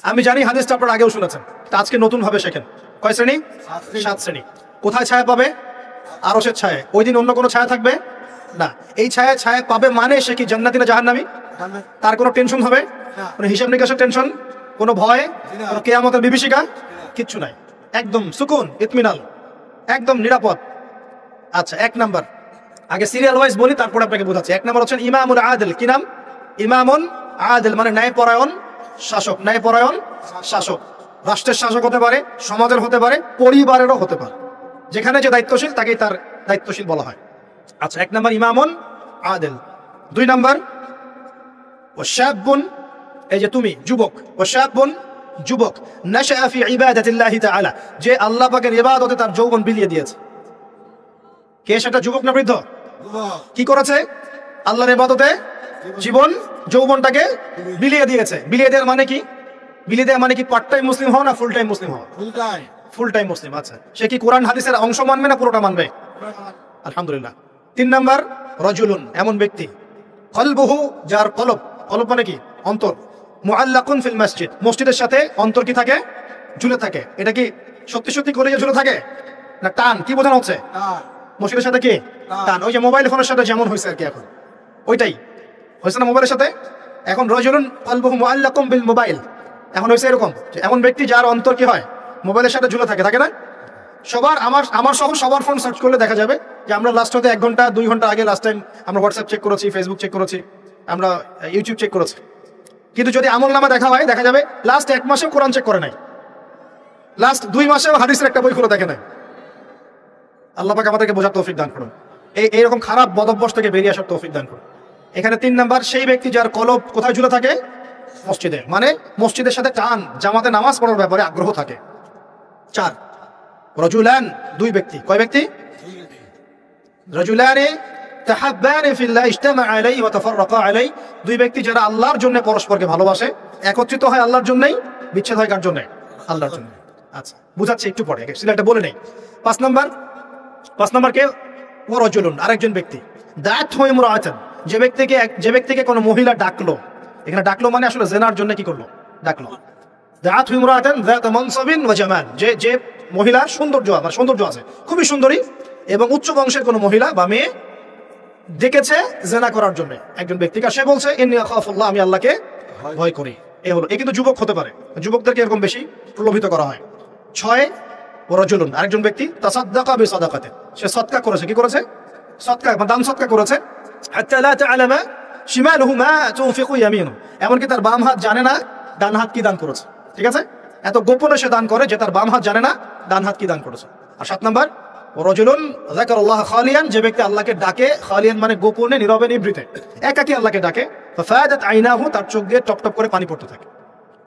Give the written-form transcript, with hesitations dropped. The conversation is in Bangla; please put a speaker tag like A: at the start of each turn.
A: আমি জানি হাদিসটা আপনারা আগেও শুনেছেন, আজকে নতুন ভাবে শেখেন। কয় শ্রেণী? 7 শ্রেণী। কোথায় ছায়া পাবে? আরশের ছায়া। ওই দিন অন্য কোনো ছায়া থাকবে না। এই ছায়া ছায়া পাবে মানে সে কি জান্নাতি না জাহান্নামী? তার কোনো টেনশন হবে? কোনো হিসাব নিকাশের টেনশন, কোনো ভয়, কোনো কিয়ামতের বিভীষিকা কিচ্ছু নাই। একদম সুকুন, ইতমিনাল, একদম নিরাপদ। আচ্ছা, 1 নাম্বার, আগে সিরিয়াল ওয়াইজ বলি, তারপর আপনাকে বোঝাচ্ছি। 1 নাম্বার হচ্ছেন ইমামুল আদিল। কি নাম? ইমামুন আদিল, মানে ন্যায়পরায়ণ শাসক। ন্যায়পরায়ণ শাসক রাষ্ট্রের শাসক হতে পারে, সমাজের হতে পারে, পরিবারেরও হতে পারে। যেখানে যে দায়িত্বশীল তাকেই তার দায়িত্বশীল বলা হয়। আচ্ছা, 1 নাম্বার ইমামুন আদিল। 2 নাম্বার ওয়াশাবুন, এই যে তুমি যুবক, ওয়াশাবুন যুবক, নাশআ ফি ইবাদাতিল্লাহি তাআলা, যে আল্লাহ পাকের ইবাদতে তার যৌবন বিলিয়ে দিয়েছে। কে সেটা, যুবক না বৃদ্ধ? কি করেছে? আল্লাহর ইবাদতে জীবন যৌবনটাকে বিলিয়ে দিয়েছে। বিলিয়ে দেওয়ার মানে কি? বিলিয়ে দেওয়া মানে কি পার্ট টাইম মুসলিম হও না ফুল টাইম মুসলিম হও? ফুল টাইম মুসলিম। আচ্ছা, সে কি কোরআন হাদিসের অংশ মানবে না পুরোটা মানবে? আলহামদুলিল্লাহ। 3 নাম্বার রাজুলুন, এমন ব্যক্তি, কলবুহু, যার কলব, কলব মানে কি? অন্তর, মুআল্লাকুন ফিল মসজিদ, মসজিদের সাথে অন্তর কি থাকে? ঝুলে থাকে। এটা কি সত্যি সত্যি কলেজে ঝুলে থাকে না টান? কি বোঝানো হচ্ছে? মসজিদের সাথে কি টান? ওই যে মোবাইল ফোনের সাথে যেমন হয়েছে আর কি, এখন ওইটাই হয়েছে না মোবাইলের সাথে। এখন রাজুলুন কলবুহু মুআল্লাকুন বিল মোবাইল, এখন হয়েছে এরকম যে এমন ব্যক্তি যার অন্তর কি হয়? মোবাইলের সাথে ঝুলে থাকে, থাকে না? সবার, আমার সহ সবার ফোন সার্চ করলে দেখা যাবে যে আমরা লাস্ট হতে 1 ঘন্টা 2 ঘন্টা আগে লাস্ট টাইম আমরা হোয়াটসঅ্যাপ চেক করেছি, ফেসবুক চেক করেছি, আমরা ইউটিউব চেক করেছি। কিন্তু যদি আমল নামা দেখা হয়, দেখা যাবে লাস্ট 1 মাসেও কোরআন চেক করে নাই, লাস্ট 2 মাসেও হাদিসের একটা বই খুলে দেখে নাই। আল্লাহ পাক আমাদেরকে বোঝার তৌফিক দান করুন, এইরকম খারাপ বদভ্যাস থেকে বেরিয়ে আসার তৌফিক দান করুন। এখানে 3 নাম্বার, সেই ব্যক্তি যার কলব কোথায় ঝুলে থাকে? মসজিদে, মানে মসজিদের সাথে টান, জামাতে নামাজ পড়ার ব্যাপারে আগ্রহ থাকে। 4 রাজুলান, 2 ব্যক্তি। কয় ব্যক্তি? রাজুলানি তাহাব্বানি ফিল্লাহ ইজতামা আলাইহি ওয়া তাফাররাকা আলাইহি, 2 ব্যক্তি যারা আল্লাহর জন্য পরস্পরকে ভালোবাসে, একত্রিত হয় আল্লাহর জন্যই, বিচ্ছেদ হয় কার জন্য? আল্লাহর জন্য। আচ্ছা, বুঝাচ্ছি একটু পরে, সিলাটা বলে নেই। 5 নাম্বার কে? ওয়া রাজুলুন, আরেকজন ব্যক্তি, দাআত হু ইমরাআতান, যে ব্যক্তিকে কোনো মহিলা ডাকলো। এখানে ডাকলো মানে আসলে জিনার জন্য কি করলো? ডাকলো। দাআত হু ইমরাআতান যাত মানসাবিন ওয়া জামাল, যে মহিলার সৌন্দর্য আছে, খুবই সুন্দরী এবং উচ্চ বংশের কোনো মহিলা বা মেয়ে ডেকেছে জিনা করার জন্য একজন ব্যক্তিকে। সে বলছে ইন্নী আখাফুল্লাহ, আমি আল্লাহকে ভয় করি। এ কিন্তু যুবক হতে পারে, যুবকদেরকে এরকম বেশি প্রলোভিত করা হয়। 6 রাজুলুন, আরেকজন ব্যক্তি, তাসাদ্দাকা বিসাদাকাতে, সে সদকা করেছে। কি করেছে? সদকা বা দান সদকা করেছে। হাত্তা লা তা'লামা শিমালুহু মা তুনফিকু ইয়ামিনুহু, এমনকি তার বাম হাত জানে না ডান হাত কি দান করেছে। ঠিক আছে, এত গোপনে সে দান করে যে তার বাম হাত জানে না ডান হাত কি দান করেছে। আর 7 নাম্বার রাজুলুন যাকারাল্লাহ খালিয়ান, যে ব্যক্তি আল্লাহকে ডাকে, খালিয়ান মানে গোপনে, নীরবে, নিভৃতে, একাকী আল্লাহকে ডাকে, ফাফাদাত আইনাহু, তার চোখ দিয়ে টপ টপ করে পানি পড়তে থাকে।